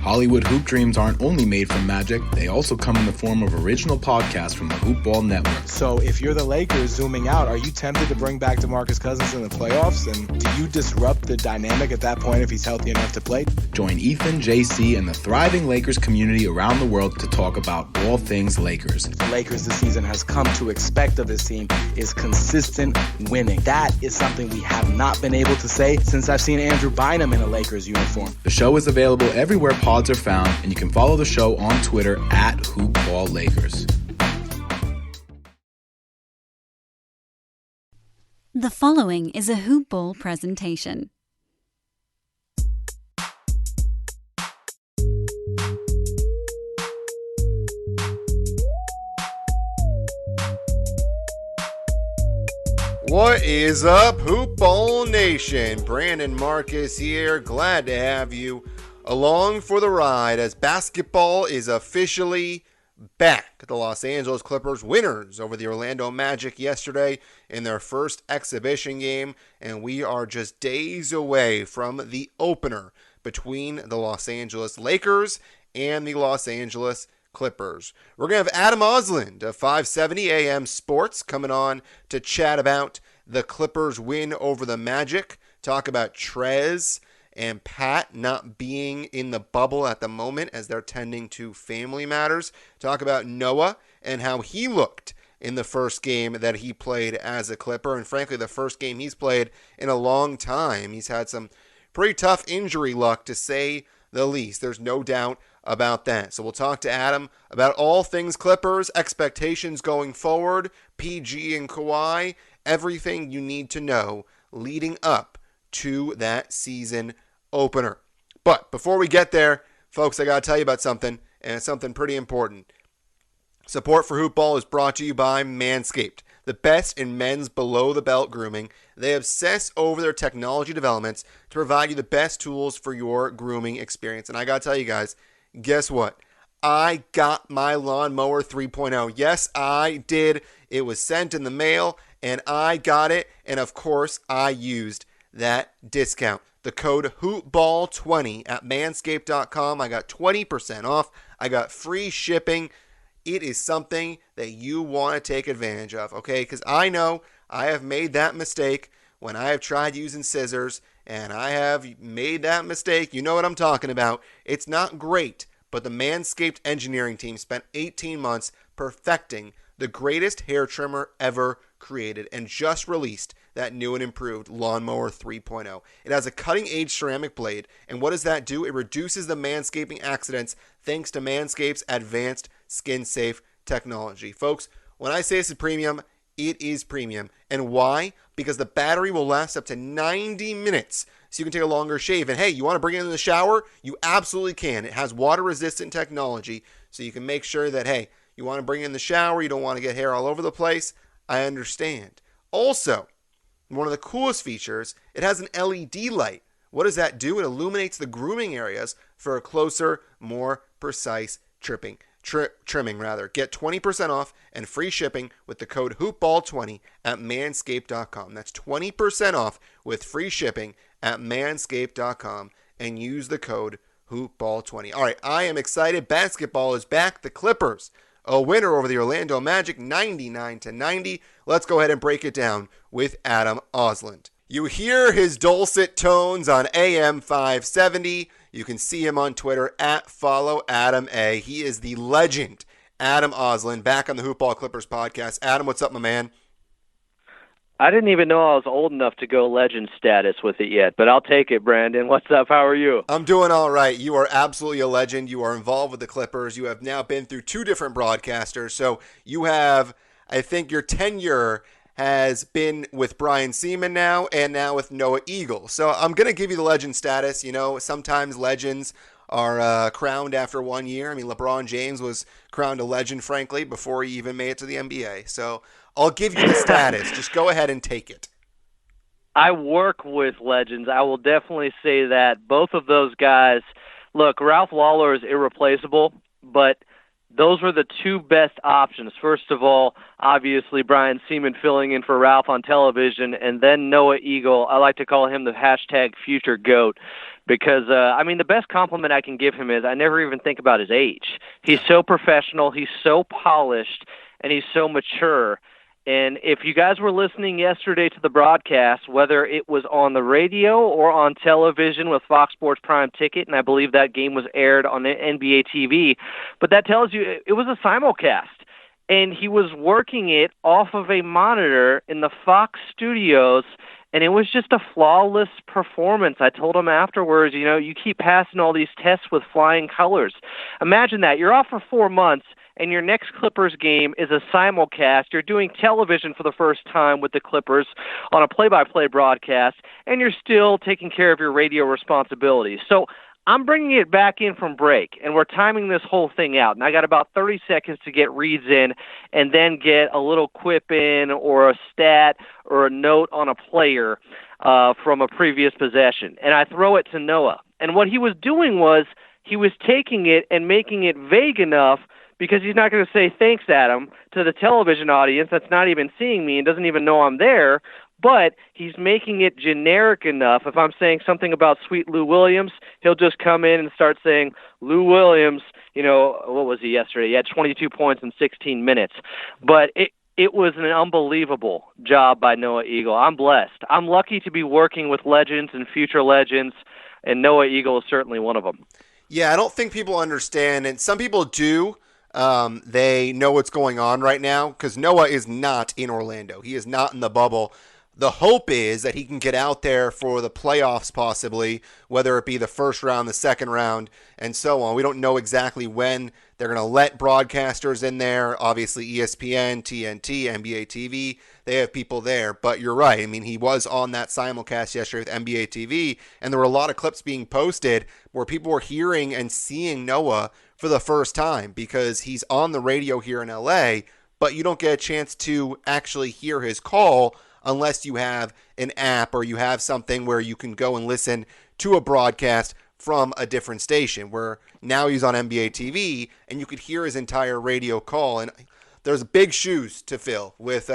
Hollywood Hoop Dreams aren't only made from magic, they also come in the form of original podcasts from the Hoop Ball Network. So if you're the Lakers zooming out, are you tempted to bring back DeMarcus Cousins in the playoffs? And do you disrupt the dynamic at that point if he's healthy enough to play? Join Ethan, JC, and the thriving Lakers community around the world to talk about all things Lakers. The Lakers this season has come to expect of this team is consistent winning. That is something we have not been able to say since I've seen Andrew Bynum in a Lakers uniform. The show is available everywhere pods are found, and you can follow the show on Twitter at HoopBallLakers. The following is a Hoop Ball presentation. What is up, Hoop Ball Nation? Brandon Marcus here. Glad to have you along for the ride as basketball is officially back. The Los Angeles Clippers winners over the Orlando Magic yesterday in their first exhibition game, and we are just days away from the opener between the Los Angeles Lakers and the Los Angeles Clippers. We're going to have Adam Ausland of 570 AM Sports coming on to chat about the Clippers win over the Magic, talk about Trez and Pat not being in the bubble at the moment as they're tending to family matters, talk about Noah and how he looked in the first game that he played as a Clipper, and frankly the first game he's played in a long time. He's had some pretty tough injury luck, to say the least. There's no doubt about that. So we'll talk to Adam about all things Clippers, expectations going forward, PG and Kawhi, everything you need to know leading up to that season opener. But before we get there, folks, I got to tell you about something, and it's something pretty important. Support for Hoop Ball is brought to you by Manscaped, the best in men's below-the-belt grooming. They obsess over their technology developments to provide you the best tools for your grooming experience. And I got to tell you guys, guess what? I got my Lawnmower 3.0. Yes, I did. It was sent in the mail, and I got it. And, of course, I used that discount. The code HoopBall20 at manscaped.com. I got 20% off. I got free shipping. It is something that you want to take advantage of, okay? Because I know I have made that mistake when I have tried using scissors, and I have made that mistake. You know what I'm talking about. It's not great, but the Manscaped engineering team spent 18 months perfecting the greatest hair trimmer ever created and just released that new and improved Lawnmower 3.0. It has a cutting-edge ceramic blade, and what does that do? It reduces the manscaping accidents thanks to Manscaped's advanced skin-safe technology. Folks, when I say this is premium, it is premium. And why? Because the battery will last up to 90 minutes, so you can take a longer shave. And hey, you want to bring it in the shower? You absolutely can. It has water-resistant technology, so you can make sure that, hey, you want to bring it in the shower, you don't want to get hair all over the place. I understand. Also, one of the coolest features, it has an LED light. What does that do? It illuminates the grooming areas for a closer, more precise trimming. Get 20% off and free shipping with the code HoopBall20 at manscaped.com. That's 20% off with free shipping at manscaped.com and use the code HoopBall20. All right, I am excited. Basketball is back. The Clippers, a winner over the Orlando Magic, 99-90. Let's go ahead and break it down with Adam Ausland. You hear his dulcet tones on AM 570. You can see him on Twitter at @FollowAdamA. He is the legend, Adam Ausland, back on the Hoop Ball Clippers podcast. Adam, what's up, my man? I didn't even know I was old enough to go legend status with it yet, but I'll take it, Brandon. What's up? How are you? I'm doing all right. You are absolutely a legend. You are involved with the Clippers. You have now been through two different broadcasters. So you have, I think your tenure has been with Brian Seaman now and now with Noah Eagle. So I'm going to give you the legend status. You know, sometimes legends are crowned after 1 year. I mean, LeBron James was crowned a legend, frankly, before he even made it to the NBA. So I'll give you the status. Just go ahead and take it. I work with legends. I will definitely say that. Both of those guys, look, Ralph Lawler is irreplaceable, but those were the two best options. First of all, obviously, Brian Seaman filling in for Ralph on television, and then Noah Eagle. I like to call him the hashtag future GOAT. because, the best compliment I can give him is I never even think about his age. He's so professional, he's so polished, and he's so mature. And if you guys were listening yesterday to the broadcast, whether it was on the radio or on television with Fox Sports Prime Ticket, and I believe that game was aired on NBA TV, but that tells you it was a simulcast. And he was working it off of a monitor in the Fox studios, and it was just a flawless performance. I told him afterwards, you keep passing all these tests with flying colors. Imagine that. You're off for 4 months, and your next Clippers game is a simulcast. You're doing television for the first time with the Clippers on a play-by-play broadcast, and you're still taking care of your radio responsibilities. So I'm bringing it back in from break, and we're timing this whole thing out. And I got about 30 seconds to get reads in and then get a little quip in or a stat or a note on a player from a previous possession. And I throw it to Noah. And what he was doing was he was taking it and making it vague enough because he's not going to say thanks, Adam, to the television audience that's not even seeing me and doesn't even know I'm there. But he's making it generic enough. If I'm saying something about sweet Lou Williams, he'll just come in and start saying, Lou Williams, what was he yesterday? He had 22 points in 16 minutes. But it was an unbelievable job by Noah Eagle. I'm blessed. I'm lucky to be working with legends and future legends, and Noah Eagle is certainly one of them. Yeah, I don't think people understand, and some people do. They know what's going on right now because Noah is not in Orlando. He is not in the bubble. The hope is that he can get out there for the playoffs possibly, whether it be the first round, the second round, and so on. We don't know exactly when they're going to let broadcasters in there. Obviously, ESPN, TNT, NBA TV, they have people there. But you're right. He was on that simulcast yesterday with NBA TV, and there were a lot of clips being posted where people were hearing and seeing Noah for the first time because he's on the radio here in LA, but you don't get a chance to actually hear his call unless you have an app or you have something where you can go and listen to a broadcast from a different station, where now he's on NBA TV and you could hear his entire radio call. And there's big shoes to fill with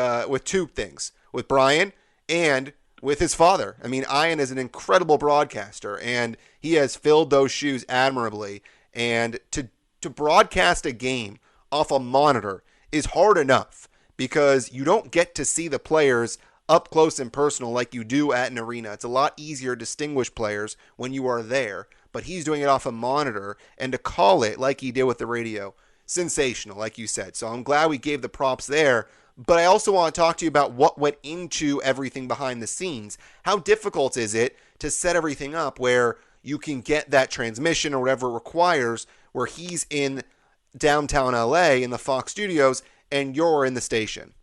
two things, with Brian and with his father. Ian is an incredible broadcaster, and he has filled those shoes admirably. And to broadcast a game off a monitor is hard enough because you don't get to see the players up close and personal like you do at an arena. It's a lot easier to distinguish players when you are there, but he's doing it off a monitor, and to call it like he did with the radio, sensational, like you said. So I'm glad we gave the props there, but I also want to talk to you about what went into everything behind the scenes. How difficult is it to set everything up where you can get that transmission or whatever it requires, where he's in downtown LA in the Fox studios and you're in the station?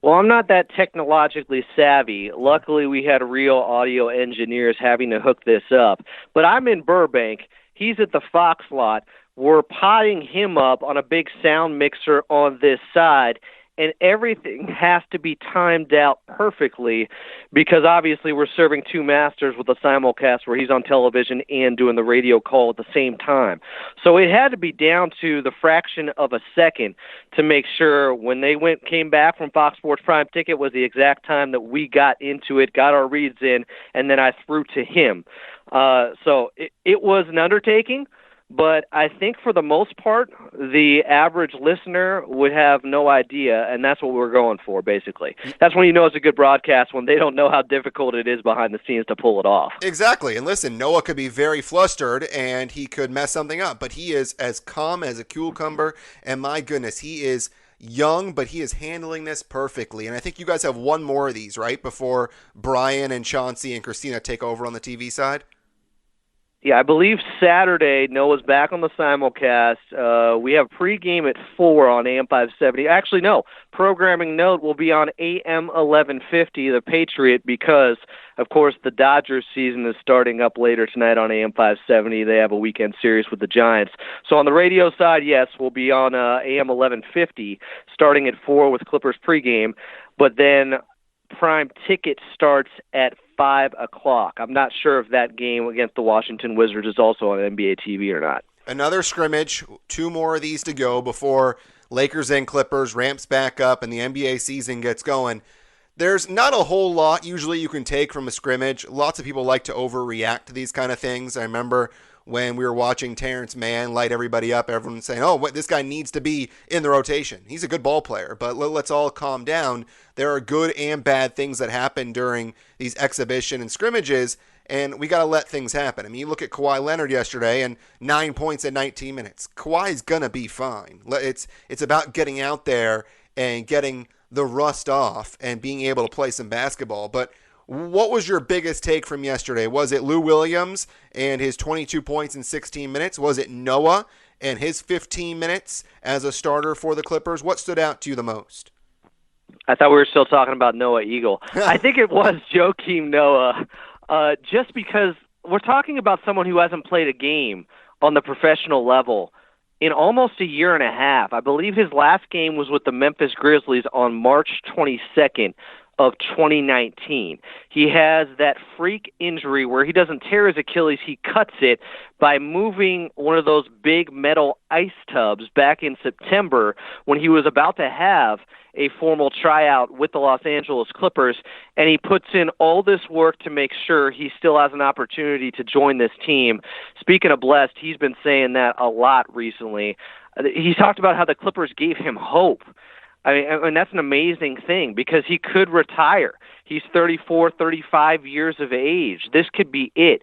Well, I'm not that technologically savvy. Luckily, we had real audio engineers having to hook this up. But I'm in Burbank. He's at the Fox lot. We're potting him up on a big sound mixer on this side, and everything has to be timed out perfectly because obviously we're serving two masters with a simulcast where he's on television and doing the radio call at the same time. So it had to be down to the fraction of a second to make sure when they came back from Fox Sports Prime Ticket was the exact time that we got into it, got our reads in, and then I threw to him. So it was an undertaking. But I think for the most part, the average listener would have no idea, and that's what we're going for, basically. That's when you know it's a good broadcast, when they don't know how difficult it is behind the scenes to pull it off. Exactly. And listen, Noah could be very flustered, and he could mess something up, but he is as calm as a cucumber, and my goodness, he is young, but he is handling this perfectly. And I think you guys have one more of these, right, before Brian and Chauncey and Christina take over on the TV side? Yeah, I believe Saturday, Noah's back on the simulcast. We have pregame at 4 on AM 570. Actually, no. Programming note will be on AM 1150, the Patriot, because, of course, the Dodgers season is starting up later tonight on AM 570. They have a weekend series with the Giants. So on the radio side, yes, we'll be on AM 1150, starting at 4 with Clippers pregame. But then Prime Ticket starts at 5 o'clock. I'm not sure if that game against the Washington Wizards is also on NBA TV or not. Another scrimmage, 2 more of these to go before Lakers and Clippers ramps back up and the NBA season gets going. There's not a whole lot usually you can take from a scrimmage. Lots of people like to overreact to these kind of things. I remember when we were watching Terrence Mann light everybody up, everyone's saying, oh, this guy needs to be in the rotation. He's a good ball player, but let's all calm down. There are good and bad things that happen during these exhibition and scrimmages, and we got to let things happen. I mean, you look at Kawhi Leonard yesterday and 9 points in 19 minutes. Kawhi's going to be fine. It's about getting out there and getting the rust off and being able to play some basketball. But what was your biggest take from yesterday? Was it Lou Williams and his 22 points in 16 minutes? Was it Noah and his 15 minutes as a starter for the Clippers? What stood out to you the most? I thought we were still talking about Noah Eagle. I think it was Joakim Noah, just because we're talking about someone who hasn't played a game on the professional level in almost a year and a half. I believe his last game was with the Memphis Grizzlies on March 22nd of 2019. He has that freak injury where he doesn't tear his Achilles, he cuts it by moving one of those big metal ice tubs back in September when he was about to have a formal tryout with the Los Angeles Clippers, and he puts in all this work to make sure he still has an opportunity to join this team. Speaking of blessed, he's been saying that a lot recently. He's talked about how the Clippers gave him hope. I mean, and that's an amazing thing because he could retire. He's 34, 35 years of age. This could be it.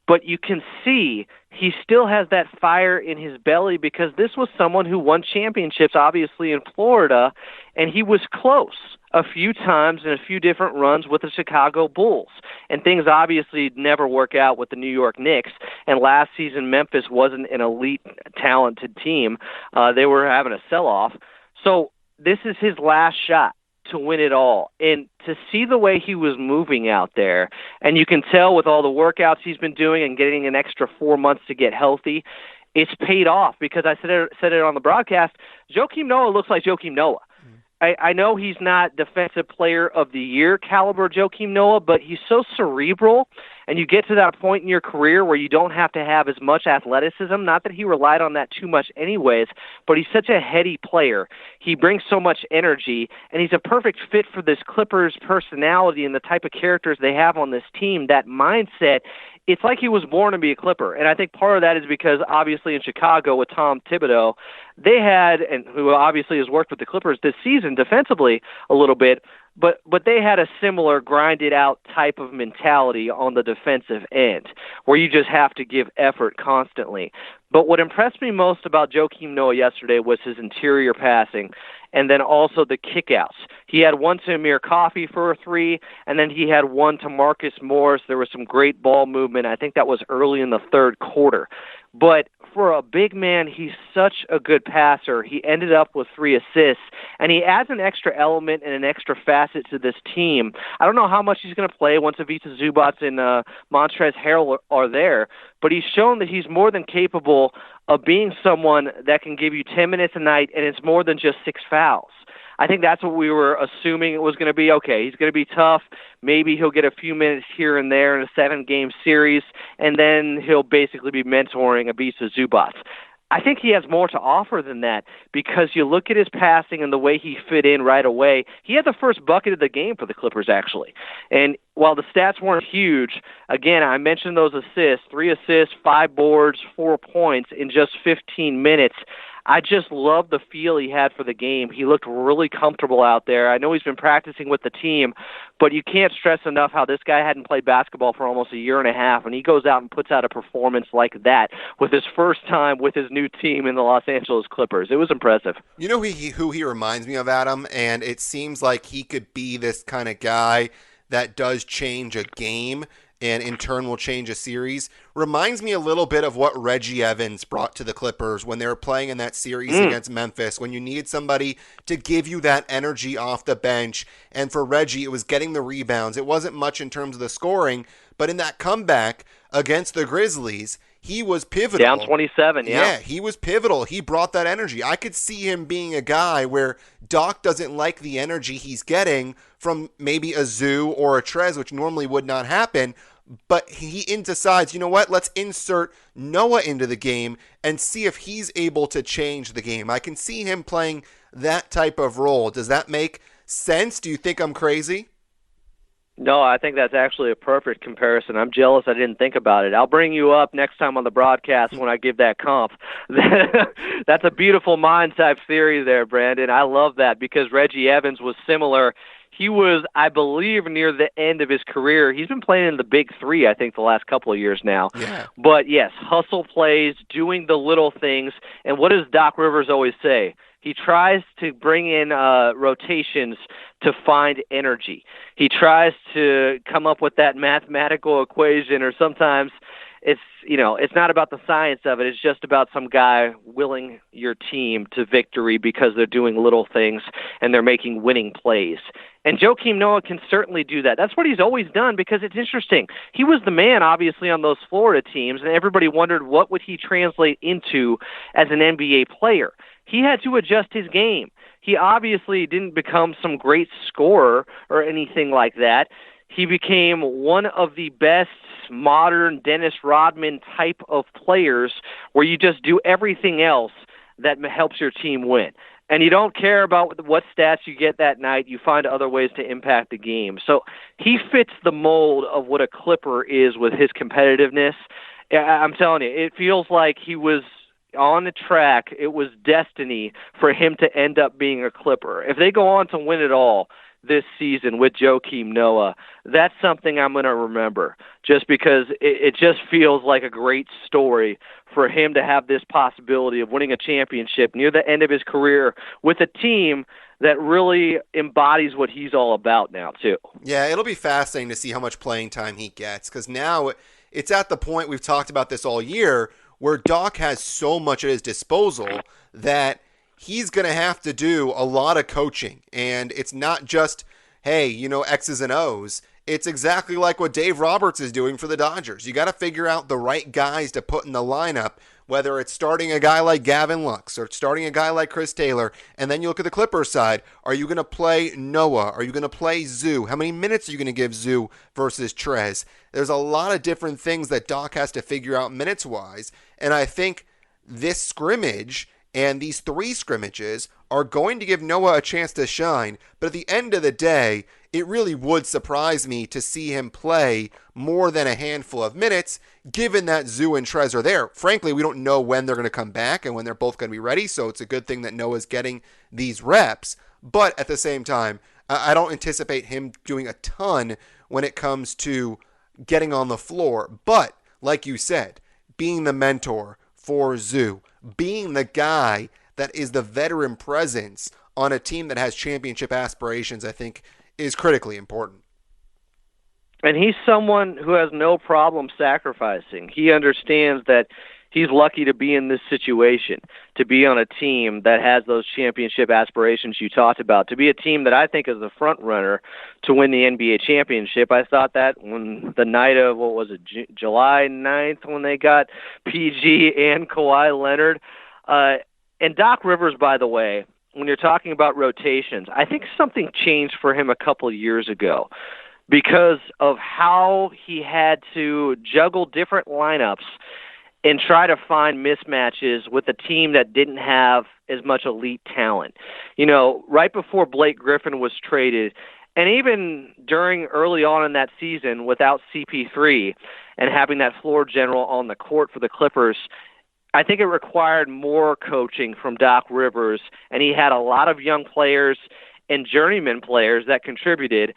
But you can see he still has that fire in his belly because this was someone who won championships, obviously, in Florida, and he was close a few times in a few different runs with the Chicago Bulls. And things obviously never work out with the New York Knicks. And last season, Memphis wasn't an elite, talented team. They were having a sell-off. So this is his last shot to win it all. And to see the way he was moving out there, and you can tell with all the workouts he's been doing and getting an extra 4 months to get healthy, it's paid off because I said it on the broadcast, Joakim Noah looks like Joakim Noah. I know he's not Defensive Player of the Year caliber Joakim Noah, but he's so cerebral, and you get to that point in your career where you don't have to have as much athleticism. Not that he relied on that too much anyways, but he's such a heady player. He brings so much energy, and he's a perfect fit for this Clippers personality and the type of characters they have on this team, that mindset. It's like he was born to be a Clipper, and I think part of that is because obviously in Chicago with Tom Thibodeau, they had, and who obviously has worked with the Clippers this season defensively a little bit, but they had a similar grinded-out type of mentality on the defensive end where you just have to give effort constantly. But what impressed me most about Joakim Noah yesterday was his interior passing and then also the kickouts. He had one to Amir Coffey for a three, and then he had one to Marcus Morris. There was some great ball movement. I think that was early in the third quarter. But for a big man, he's such a good passer. He ended up with 3 assists, and he adds an extra element and an extra facet to this team. I don't know how much he's going to play once Ivica Zubac and Montrezl Harrell are there, but he's shown that he's more than capable of being someone that can give you 10 minutes a night, and it's more than just 6 fouls. I think that's what we were assuming it was going to be. Okay, he's going to be tough. Maybe he'll get a few minutes here and there in a 7-game series, and then he'll basically be mentoring Ivica Zubac. I think he has more to offer than that because you look at his passing and the way he fit in right away. He had the first bucket of the game for the Clippers, actually. And while the stats weren't huge, again, I mentioned those assists, 3 assists, 5 boards, 4 points in just 15 minutes. I just love the feel he had for the game. He looked really comfortable out there. I know he's been practicing with the team, but you can't stress enough how this guy hadn't played basketball for almost a year and a half, and he goes out and puts out a performance like that with his first time with his new team in the Los Angeles Clippers. It was impressive. You know who he reminds me of, Adam? And it seems like he could be this kind of guy that does change a game and in turn will change a series. Reminds me a little bit of what Reggie Evans brought to the Clippers when they were playing in that series against Memphis, when you needed somebody to give you that energy off the bench. And for Reggie, it was getting the rebounds. It wasn't much in terms of the scoring, but in that comeback against the Grizzlies, he was pivotal. Down 27, yeah. Yeah, he was pivotal. He brought that energy. I could see him being a guy where Doc doesn't like the energy he's getting from maybe a Zoo or a Trez, which normally would not happen, but he decides, you know what, let's insert Noah into the game and see if he's able to change the game. I can see him playing that type of role. Does that make sense? Do you think I'm crazy? No, I think that's actually a perfect comparison. I'm jealous I didn't think about it. I'll bring you up next time on the broadcast when I give that comp. That's a beautiful mind type theory there, Brandon. I love that because Reggie Evans was similar. He was, I believe, near the end of his career. He's been playing in the big three, I think, the last couple of years now. Yeah. But, yes, hustle plays, doing the little things. And what does Doc Rivers always say? He tries to bring in rotations to find energy. He tries to come up with that mathematical equation, or sometimes it's not about the science of it. It's just about some guy willing your team to victory because they're doing little things and they're making winning plays. And Joakim Noah can certainly do that. That's what he's always done because it's interesting. He was the man, obviously, on those Florida teams, and everybody wondered what would he translate into as an NBA player. He had to adjust his game. He obviously didn't become some great scorer or anything like that. He became one of the best modern Dennis Rodman type of players where you just do everything else that helps your team win. And you don't care about what stats you get that night. You find other ways to impact the game. So he fits the mold of what a Clipper is with his competitiveness. I'm telling you, it feels like he was on the track. It was destiny for him to end up being a Clipper. If they go on to win it all this season with Joakim Noah, that's something I'm going to remember just because it just feels like a great story for him to have this possibility of winning a championship near the end of his career with a team that really embodies what he's all about now, too. Yeah, it'll be fascinating to see how much playing time he gets because now it's at the point, we've talked about this all year, where Doc has so much at his disposal that he's going to have to do a lot of coaching. And it's not just, hey, X's and O's. It's exactly like what Dave Roberts is doing for the Dodgers. You got to figure out the right guys to put in the lineup, whether it's starting a guy like Gavin Lux or starting a guy like Chris Taylor. And then you look at the Clippers side. Are you going to play Noah? Are you going to play Zoo? How many minutes are you going to give Zoo versus Trez? There's a lot of different things that Doc has to figure out minutes-wise. And I think this scrimmage and these three scrimmages are going to give Noah a chance to shine. But at the end of the day, it really would surprise me to see him play more than a handful of minutes, given that Zoo and Trez are there. Frankly, we don't know when they're going to come back and when they're both going to be ready, so it's a good thing that Noah's getting these reps. But at the same time, I don't anticipate him doing a ton when it comes to getting on the floor. But, like you said, being the mentor for Zoo, being the guy that is the veteran presence on a team that has championship aspirations, I think is critically important. And he's someone who has no problem sacrificing. He understands that he's lucky to be in this situation, to be on a team that has those championship aspirations you talked about, to be a team that I think is the front runner to win the NBA championship. I thought that when the night of, July 9th when they got PG and Kawhi Leonard. And Doc Rivers, by the way, when you're talking about rotations, I think something changed for him a couple of years ago because of how he had to juggle different lineups and try to find mismatches with a team that didn't have as much elite talent. Right before Blake Griffin was traded, and even during early on in that season without CP3 and having that floor general on the court for the Clippers, I think it required more coaching from Doc Rivers, and he had a lot of young players and journeyman players that contributed.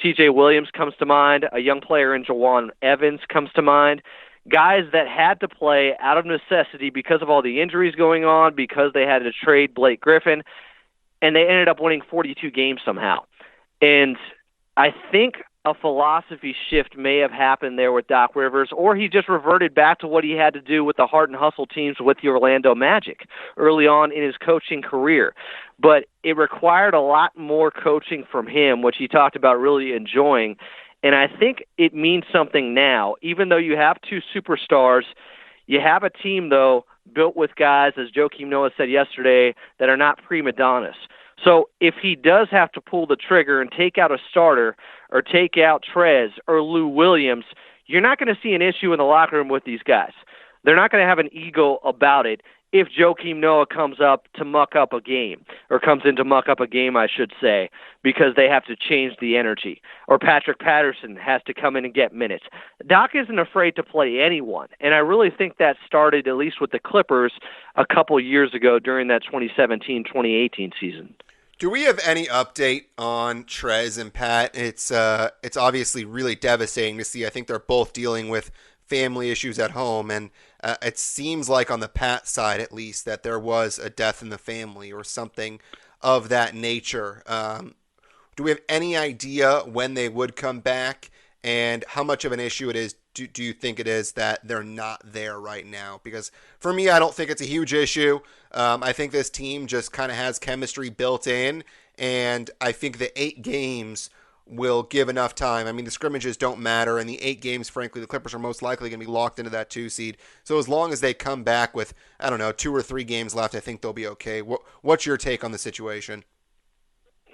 C.J. Williams comes to mind. A young player in Jawan Evans comes to mind. Guys that had to play out of necessity because of all the injuries going on, because they had to trade Blake Griffin, and they ended up winning 42 games somehow. And I think a philosophy shift may have happened there with Doc Rivers, or he just reverted back to what he had to do with the heart and hustle teams with the Orlando Magic early on in his coaching career. But it required a lot more coaching from him, which he talked about really enjoying. And I think it means something now. Even though you have two superstars, you have a team, though, built with guys, as Joakim Noah said yesterday, that are not prima donnas. So if he does have to pull the trigger and take out a starter or take out Trez or Lou Williams, you're not going to see an issue in the locker room with these guys. They're not going to have an ego about it. if Joakim Noah comes in to muck up a game, I should say, because they have to change the energy, or Patrick Patterson has to come in and get minutes. Doc isn't afraid to play anyone, and I really think that started, at least with the Clippers, a couple years ago during that 2017-2018 season. Do we have any update on Trez and Pat? It's obviously really devastating to see. I think they're both dealing with family issues at home, and it seems like on the Pat side, at least, that there was a death in the family or something of that nature. Do we have any idea when they would come back, and how much of an issue it is? Do you think it is that they're not there right now? Because for me, I don't think it's a huge issue. I think this team just kind of has chemistry built in, and I think the 8 games will give enough time. I mean, the scrimmages don't matter, and the 8 games, frankly, the Clippers are most likely going to be locked into that 2 seed. So as long as they come back with, 2 or 3 games left, I think they'll be okay. What's your take on the situation?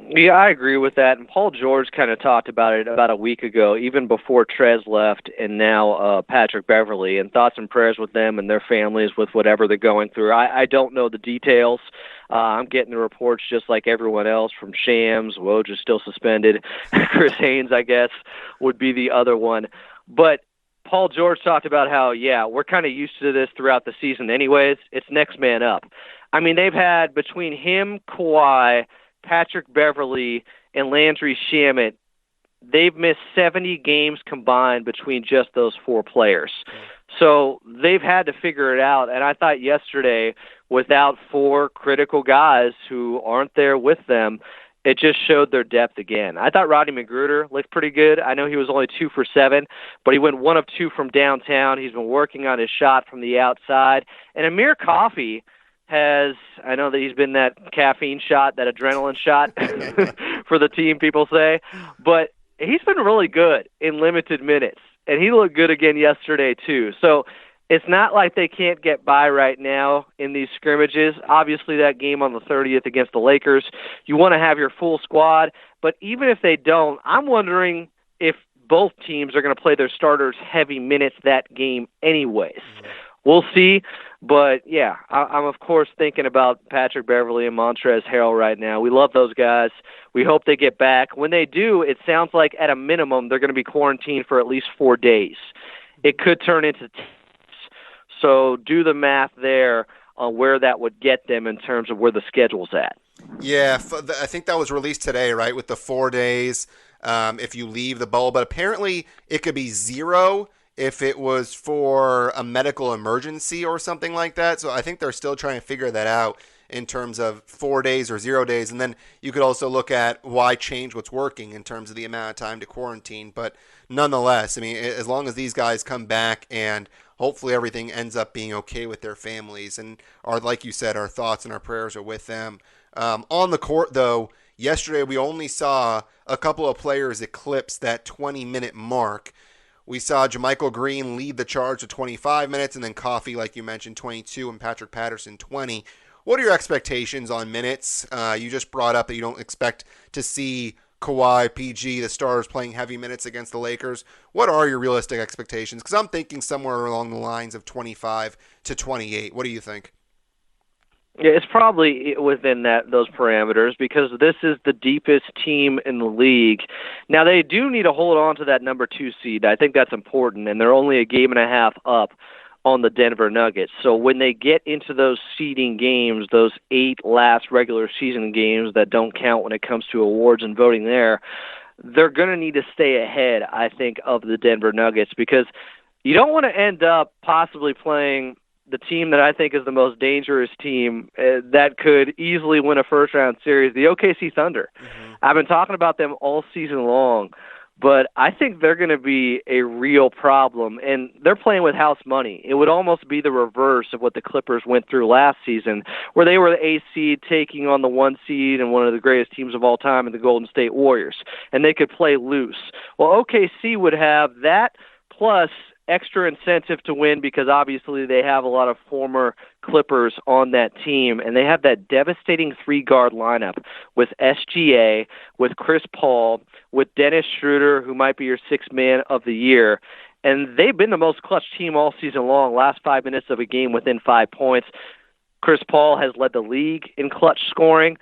Yeah, I agree with that. And Paul George kind of talked about it about a week ago, even before Trez left, and now Patrick Beverley, and thoughts and prayers with them and their families with whatever they're going through. I don't know the details. I'm getting the reports just like everyone else from Shams. Woj is still suspended. Chris Haynes, I guess, would be the other one. But Paul George talked about how, we're kind of used to this throughout the season anyways. It's next man up. I mean, they've had between him, Kawhi, Patrick Beverley, and Landry Shamet, they've missed 70 games combined between just those 4 players. So they've had to figure it out. And I thought yesterday, without 4 critical guys who aren't there with them, it just showed their depth again. I thought Rodney McGruder looked pretty good. I know he was only 2 for 7, but he went 1 of 2 from downtown. He's been working on his shot from the outside. And Amir Coffey I know that he's been that caffeine shot, that adrenaline shot for the team, people say, but he's been really good in limited minutes, and he looked good again yesterday too. So it's not like they can't get by right now in these scrimmages. Obviously, that game on the 30th against the Lakers, you want to have your full squad, but even if they don't, I'm wondering if both teams are going to play their starters heavy minutes that game anyways. We'll see, but I'm of course thinking about Patrick Beverley and Montrezl Harrell right now. We love those guys. We hope they get back. When they do, it sounds like at a minimum they're going to be quarantined for at least 4 days. It could turn into so do the math there on where that would get them in terms of where the schedule's at. Yeah, I think that was released today, right, with the 4 days if you leave the bowl. But apparently it could be 0 if it was for a medical emergency or something like that. So I think they're still trying to figure that out in terms of 4 days or 0 days. And then you could also look at why change what's working in terms of the amount of time to quarantine. But nonetheless, I mean, as long as these guys come back and hopefully everything ends up being okay with their families, and like you said, our thoughts and our prayers are with them. On the court, though, yesterday we only saw a couple of players eclipse that 20-minute mark. We saw JaMychal Green lead the charge with 25 minutes, and then Coffey, like you mentioned, 22, and Patrick Patterson, 20. What are your expectations on minutes? You just brought up that you don't expect to see Kawhi, PG, the stars playing heavy minutes against the Lakers. What are your realistic expectations? Because I'm thinking somewhere along the lines of 25 to 28. What do you think? Yeah, it's probably within those parameters because this is the deepest team in the league. Now, they do need to hold on to that number 2 seed. I think that's important, and they're only a game and a half up on the Denver Nuggets. So when they get into those seeding games, those 8 last regular season games that don't count when it comes to awards and voting there, they're going to need to stay ahead, I think, of the Denver Nuggets because you don't want to end up possibly playing the team that I think is the most dangerous team that could easily win a first-round series, the OKC Thunder. Mm-hmm. I've been talking about them all season long, but I think they're going to be a real problem, and they're playing with house money. It would almost be the reverse of what the Clippers went through last season, where they were the 8th seed taking on the 1 seed and one of the greatest teams of all time in the Golden State Warriors, and they could play loose. Well, OKC would have that plus extra incentive to win because obviously they have a lot of former Clippers on that team, and they have that devastating 3-guard lineup with SGA, with Chris Paul, with Dennis Schroeder, who might be your 6th man of the year. And they've been the most clutch team all season long, last 5 minutes of a game within 5 points. Chris Paul has led the league in clutch scoring.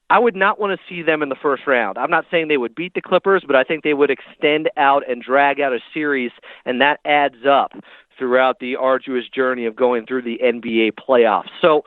I would not want to see them in the first round. I'm not saying they would beat the Clippers, but I think they would extend out and drag out a series, and that adds up throughout the arduous journey of going through the NBA playoffs. So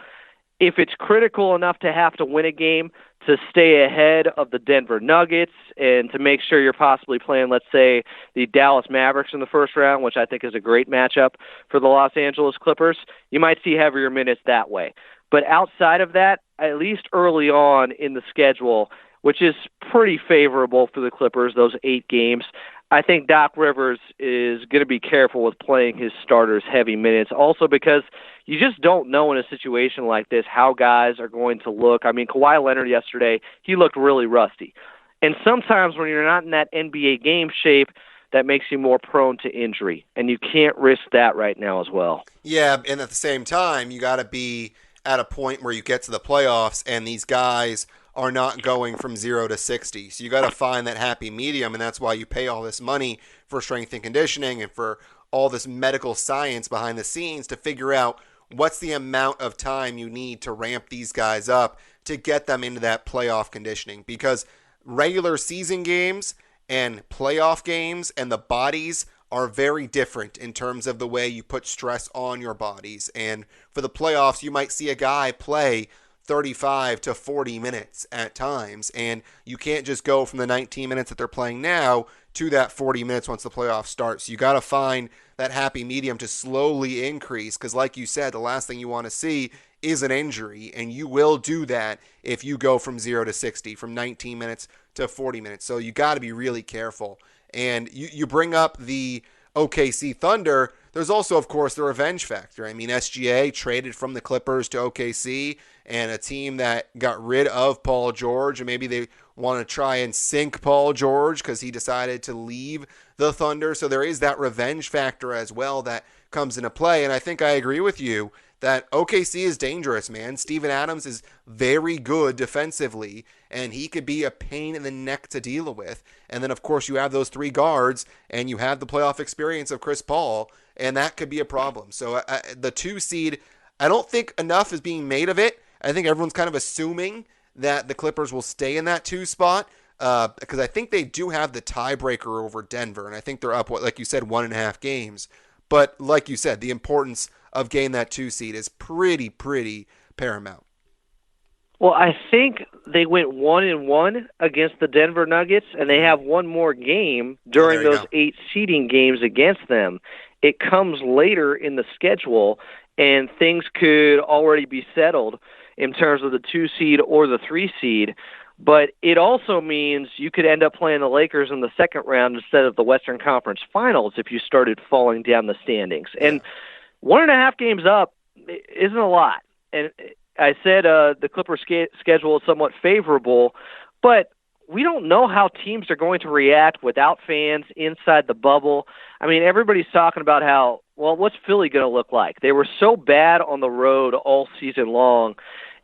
if it's critical enough to have to win a game to stay ahead of the Denver Nuggets and to make sure you're possibly playing, let's say, the Dallas Mavericks in the first round, which I think is a great matchup for the Los Angeles Clippers, you might see heavier minutes that way. But outside of that, at least early on in the schedule, which is pretty favorable for the Clippers, those 8 games, I think Doc Rivers is going to be careful with playing his starters heavy minutes, also because you just don't know in a situation like this how guys are going to look. I mean, Kawhi Leonard yesterday, he looked really rusty. And sometimes when you're not in that NBA game shape, that makes you more prone to injury, and you can't risk that right now as well. Yeah, and at the same time, you got to be at a point where you get to the playoffs and these guys are not going from 0 to 60. So you got to find that happy medium, and that's why you pay all this money for strength and conditioning and for all this medical science behind the scenes to figure out what's the amount of time you need to ramp these guys up to get them into that playoff conditioning. Because regular season games and playoff games and the bodies are very different in terms of the way you put stress on your bodies. And for the playoffs, you might see a guy play 35 to 40 minutes at times, and you can't just go from the 19 minutes that they're playing now to that 40 minutes once the playoffs start. So you got to find that happy medium to slowly increase, because like you said, the last thing you want to see is an injury, and you will do that if you go from 0 to 60, from 19 minutes to 40 minutes. So you got to be really careful. And you bring up the OKC Thunder. There's also, of course, the revenge factor. I mean, SGA traded from the Clippers to OKC, and a team that got rid of Paul George, and maybe they want to try and sink Paul George because he decided to leave the Thunder. So there is that revenge factor as well that comes into play. And I think I agree with you that OKC is dangerous, man. Steven Adams is very good defensively, and he could be a pain in the neck to deal with. And then, of course, you have those 3 guards, and you have the playoff experience of Chris Paul, and that could be a problem. So the 2 seed, I don't think enough is being made of it. I think everyone's kind of assuming that the Clippers will stay in that 2 spot because I think they do have the tiebreaker over Denver, and I think they're up, like you said, 1.5 games. But like you said, the importance of getting that 2 seed is pretty paramount. Well, I think they went 1-1 against the Denver Nuggets, and they have one more game during those 8 seeding games against them. It comes later in the schedule, and things could already be settled in terms of the 2 seed or the 3 seed. But it also means you could end up playing the Lakers in the second round instead of the Western Conference Finals if you started falling down the standings. Yeah. And 1.5 games up isn't a lot. And I said the Clippers schedule is somewhat favorable, but we don't know how teams are going to react without fans inside the bubble. I mean, everybody's talking about how, well, what's Philly going to look like? They were so bad on the road all season long,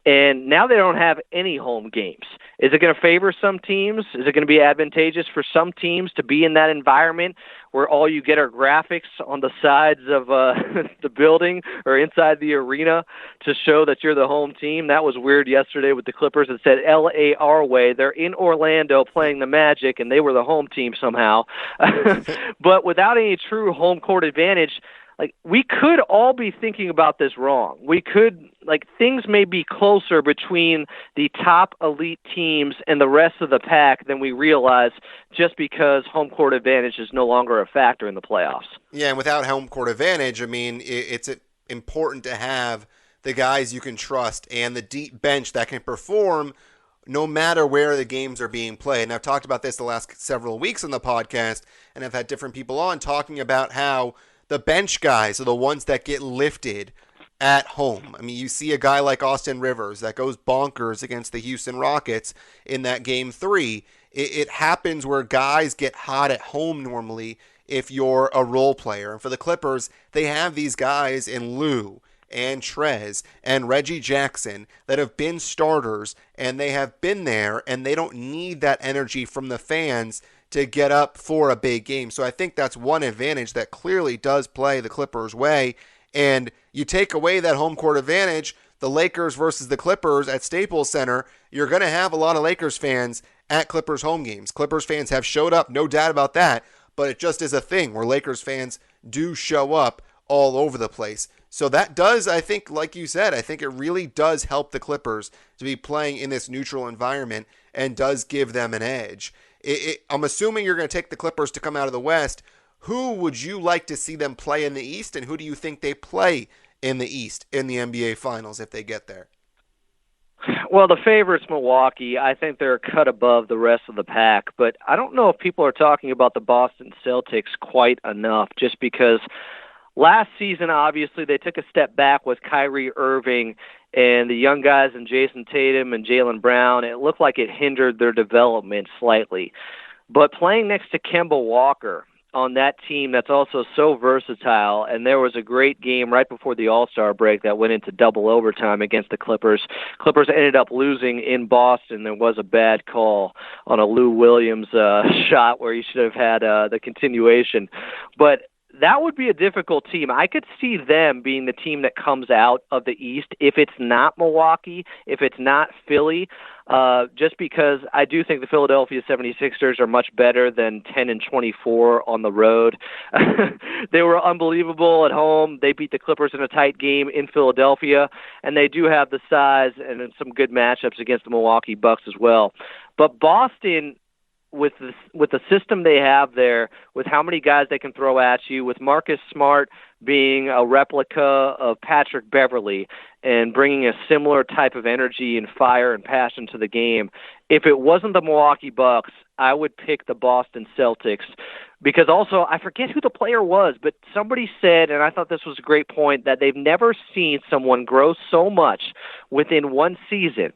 and now they don't have any home games. Is it going to favor some teams? Is it going to be advantageous for some teams to be in that environment where all you get are graphics on the sides of the building or inside the arena to show that you're the home team? That was weird yesterday with the Clippers. It said L.A. our way. They're in Orlando playing the Magic, and they were the home team somehow. But without any true home court advantage, like, we could all be thinking about this wrong. We could, like, things may be closer between the top elite teams and the rest of the pack than we realize just because home court advantage is no longer a factor in the playoffs. Yeah, and without home court advantage, I mean, it's important to have the guys you can trust and the deep bench that can perform no matter where the games are being played. And I've talked about this the last several weeks on the podcast, and I've had different people on talking about how the bench guys are the ones that get lifted at home. I mean, you see a guy like Austin Rivers that goes bonkers against the Houston Rockets in that game 3. It happens where guys get hot at home normally if you're a role player. And for the Clippers, they have these guys in Lou and Trez and Reggie Jackson that have been starters, and they have been there, and they don't need that energy from the fans to get up for a big game. So I think that's one advantage that clearly does play the Clippers' way. And you take away that home court advantage, the Lakers versus the Clippers at Staples Center, you're going to have a lot of Lakers fans at Clippers home games. Clippers fans have showed up, no doubt about that, but it just is a thing where Lakers fans do show up all over the place. So that does, I think, like you said, I think it really does help the Clippers to be playing in this neutral environment and does give them an edge. I'm assuming you're going to take the Clippers to come out of the West. Who would you like to see them play in the East, and who do you think they play in the East in the NBA Finals if they get there? Well, the favorite's Milwaukee. I think they're a cut above the rest of the pack, but I don't know if people are talking about the Boston Celtics quite enough, just because last season, obviously, they took a step back with Kyrie Irving and the young guys and Jason Tatum and Jaylen Brown. It looked like it hindered their development slightly. But playing next to Kemba Walker on that team that's also so versatile, and there was a great game right before the All-Star break that went into double overtime against the Clippers. Clippers ended up losing in Boston. There was a bad call on a Lou Williams shot where he should have had the continuation. But that would be a difficult team. I could see them being the team that comes out of the East if it's not Milwaukee, if it's not Philly, just because I do think the Philadelphia 76ers are much better than 10-24 on the road. They were unbelievable at home. They beat the Clippers in a tight game in Philadelphia, and they do have the size and some good matchups against the Milwaukee Bucks as well. But Boston, with the system they have there, with how many guys they can throw at you, with Marcus Smart being a replica of Patrick Beverley and bringing a similar type of energy and fire and passion to the game, if it wasn't the Milwaukee Bucks, I would pick the Boston Celtics. Because also, I forget who the player was, but somebody said, and I thought this was a great point, that they've never seen someone grow so much within one season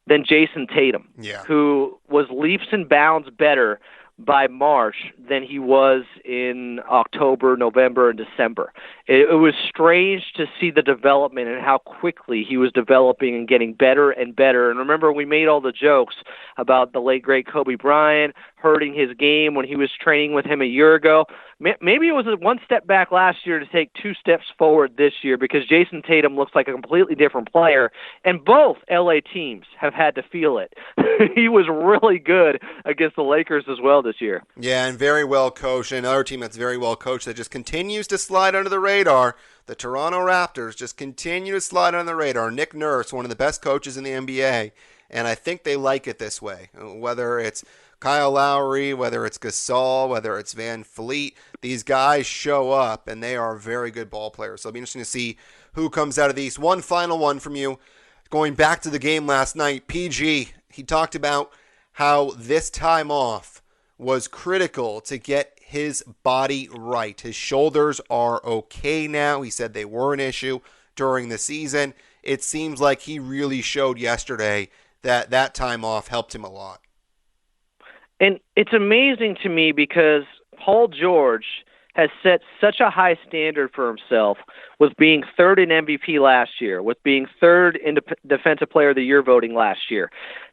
than Jason Tatum, who was leaps and bounds better by March than he was in October, November, and December. It was strange to see the development and how quickly he was developing and getting better and better. And remember, we made all the jokes about the late, great Kobe Bryant hurting his game when he was training with him a year ago. Maybe it was a one step back last year to take two steps forward this year, because Jason Tatum looks like a completely different player, and both LA teams have had to feel it. He was really good against the Lakers as well this year. Yeah, and very well coached. And another team that's very well coached that just continues to slide under the radar, the Toronto Raptors, just continue to slide under the radar. Nick Nurse, one of the best coaches in the NBA, and I think they like it this way. Whether it's Kyle Lowry, whether it's Gasol, whether it's Van Fleet, these guys show up, and they are very good ball players. So it'll be interesting to see who comes out of these. One final one from you. Going back to the game last night, PG, he talked about how this time off was critical to get his body right. His shoulders are okay now. He said they were an issue during the season. It seems like he really showed yesterday that that time off helped him a lot. And it's amazing to me because Paul George has set such a high standard for himself with being third in MVP last year, with being third in Defensive Player of the Year voting last year,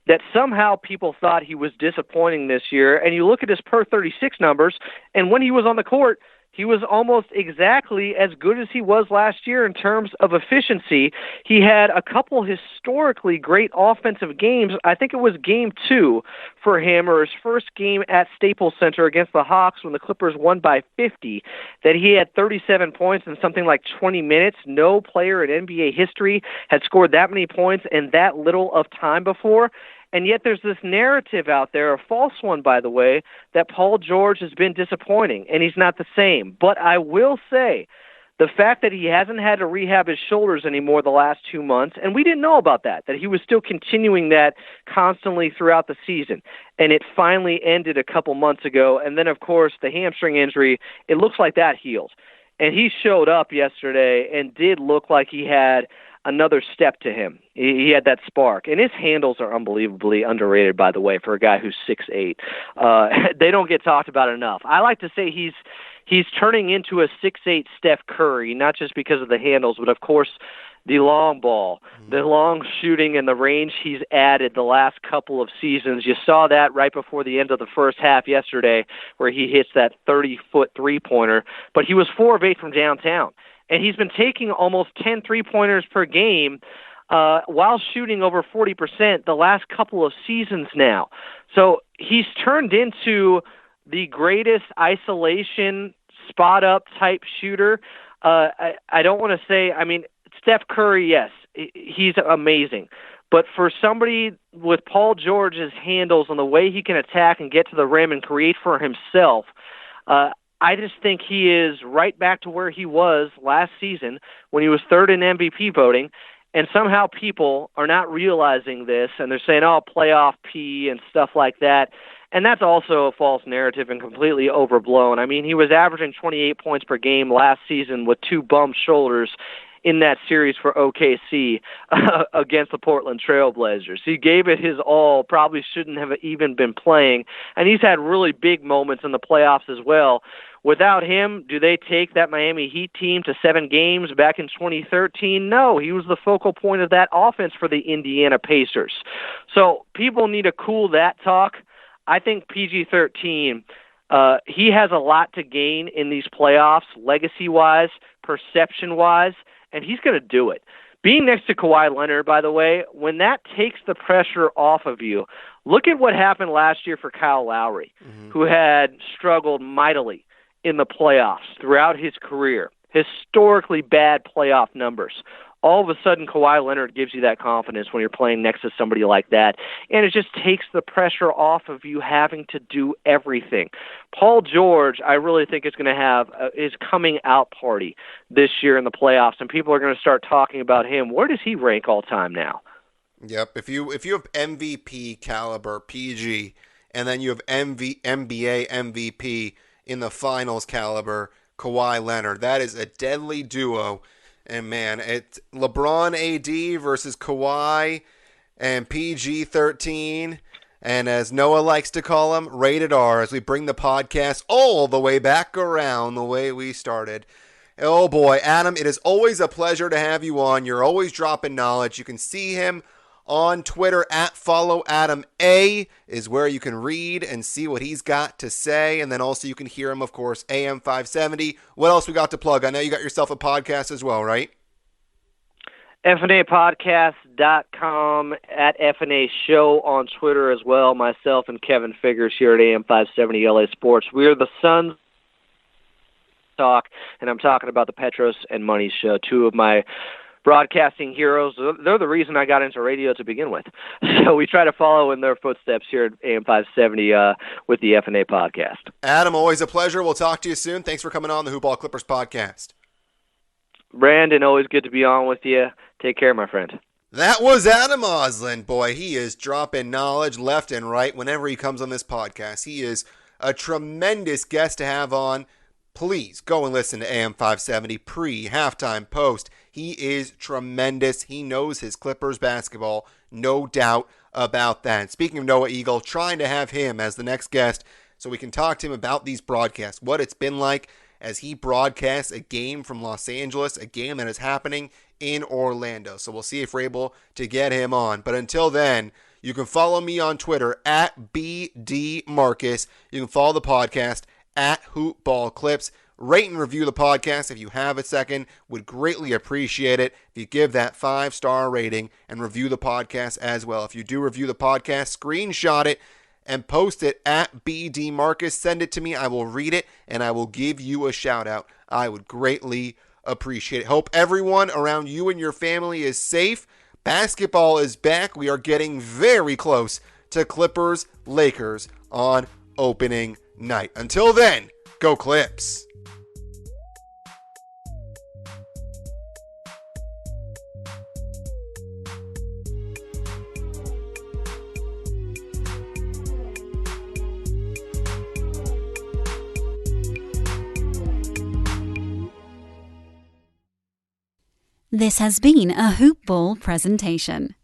that somehow people thought he was disappointing this year. And you look at his per 36 numbers, and when he was on the court, he was almost exactly as good as he was last year in terms of efficiency. He had a couple historically great offensive games. I think it was game 2 for him, or his first game at Staples Center against the Hawks when the Clippers won by 50, that he had 37 points in something like 20 minutes. No player in NBA history had scored that many points in that little of time before. And yet there's this narrative out there, a false one, by the way, that Paul George has been disappointing, and he's not the same. But I will say, the fact that he hasn't had to rehab his shoulders anymore the last 2 months, and we didn't know about that he was still continuing that constantly throughout the season. And it finally ended a couple months ago. And then, of course, the hamstring injury, it looks like that healed. And he showed up yesterday and did look like he had another step to him. He had that spark. And his handles are unbelievably underrated, by the way, for a guy who's 6'8". They don't get talked about enough. I like to say he's turning into a 6'8" Steph Curry, not just because of the handles, but, of course, the long ball, the long shooting, and the range he's added the last couple of seasons. You saw that right before the end of the first half yesterday where he hits that 30-foot three-pointer. But he was 4 of 8 from downtown. And he's been taking almost 10 three-pointers per game while shooting over 40% the last couple of seasons now. So he's turned into the greatest isolation spot-up type shooter. I don't want to say, I mean, Steph Curry, yes, he's amazing. But for somebody with Paul George's handles and the way he can attack and get to the rim and create for himself, I just think he is right back to where he was last season when he was third in MVP voting. And somehow people are not realizing this, and they're saying, oh, playoff P and stuff like that. And that's also a false narrative and completely overblown. I mean, he was averaging 28 points per game last season with 2 bum shoulders in that series for OKC against the Portland Trail Blazers. He gave it his all, probably shouldn't have even been playing, and he's had really big moments in the playoffs as well. Without him, do they take that Miami Heat team to 7 games back in 2013? No, he was the focal point of that offense for the Indiana Pacers. So people need to cool that talk. I think PG-13, he has a lot to gain in these playoffs, legacy-wise, perception-wise, and he's going to do it. Being next to Kawhi Leonard, by the way, when that takes the pressure off of you, look at what happened last year for Kyle Lowry, who had struggled mightily in the playoffs throughout his career, historically bad playoff numbers. All of a sudden, Kawhi Leonard gives you that confidence when you're playing next to somebody like that, and it just takes the pressure off of you having to do everything. Paul George, I really think, is going to have his coming out party this year in the playoffs, and people are going to start talking about him. Where does he rank all time now? Yep. If you have MVP caliber PG, and then you have NBA MVP in the finals caliber Kawhi Leonard, that is a deadly duo. And man, it's LeBron AD versus Kawhi and PG-13. And as Noah likes to call him, rated R, as we bring the podcast all the way back around the way we started. Oh boy, Adam, it is always a pleasure to have you on. You're always dropping knowledge. You can see him on Twitter at FollowAdamA is where you can read and see what he's got to say. And then also you can hear him, of course, AM 570. What else we got to plug? I know you got yourself a podcast as well, right? FNApodcast.com, at FNA Show on Twitter as well. Myself and Kevin Figures here at AM 570 LA Sports. We are the Suns Talk, and I'm talking about the Petros and Money Show, 2 of my broadcasting heroes. They're the reason I got into radio to begin with. So we try to follow in their footsteps here at AM 570 with the FNA podcast. Adam, always a pleasure. We'll talk to you soon. Thanks for coming on the Hoop Ball Clippers podcast. Brandon, always good to be on with you. Take care, my friend. That was Adam Ausland. Boy, he is dropping knowledge left and right whenever he comes on this podcast. He is a tremendous guest to have on. Please go and listen to AM 570 pre, halftime, post. He is tremendous. He knows his Clippers basketball, no doubt about that. And speaking of Noah Eagle, trying to have him as the next guest so we can talk to him about these broadcasts, what it's been like as he broadcasts a game from Los Angeles, a game that is happening in Orlando. So we'll see if we're able to get him on. But until then, you can follow me on Twitter at BDMarcus. You can follow the podcast at Hoop Ball Clips. Rate and review the podcast if you have a second. Would greatly appreciate it if you give that 5-star rating and review the podcast as well. If you do review the podcast, screenshot it and post it at BDMarcus. Send it to me. I will read it and I will give you a shout out. I would greatly appreciate it. Hope everyone around you and your family is safe. Basketball is back. We are getting very close to Clippers Lakers on opening night. Until then, go Clips. This has been a Hoop Ball presentation.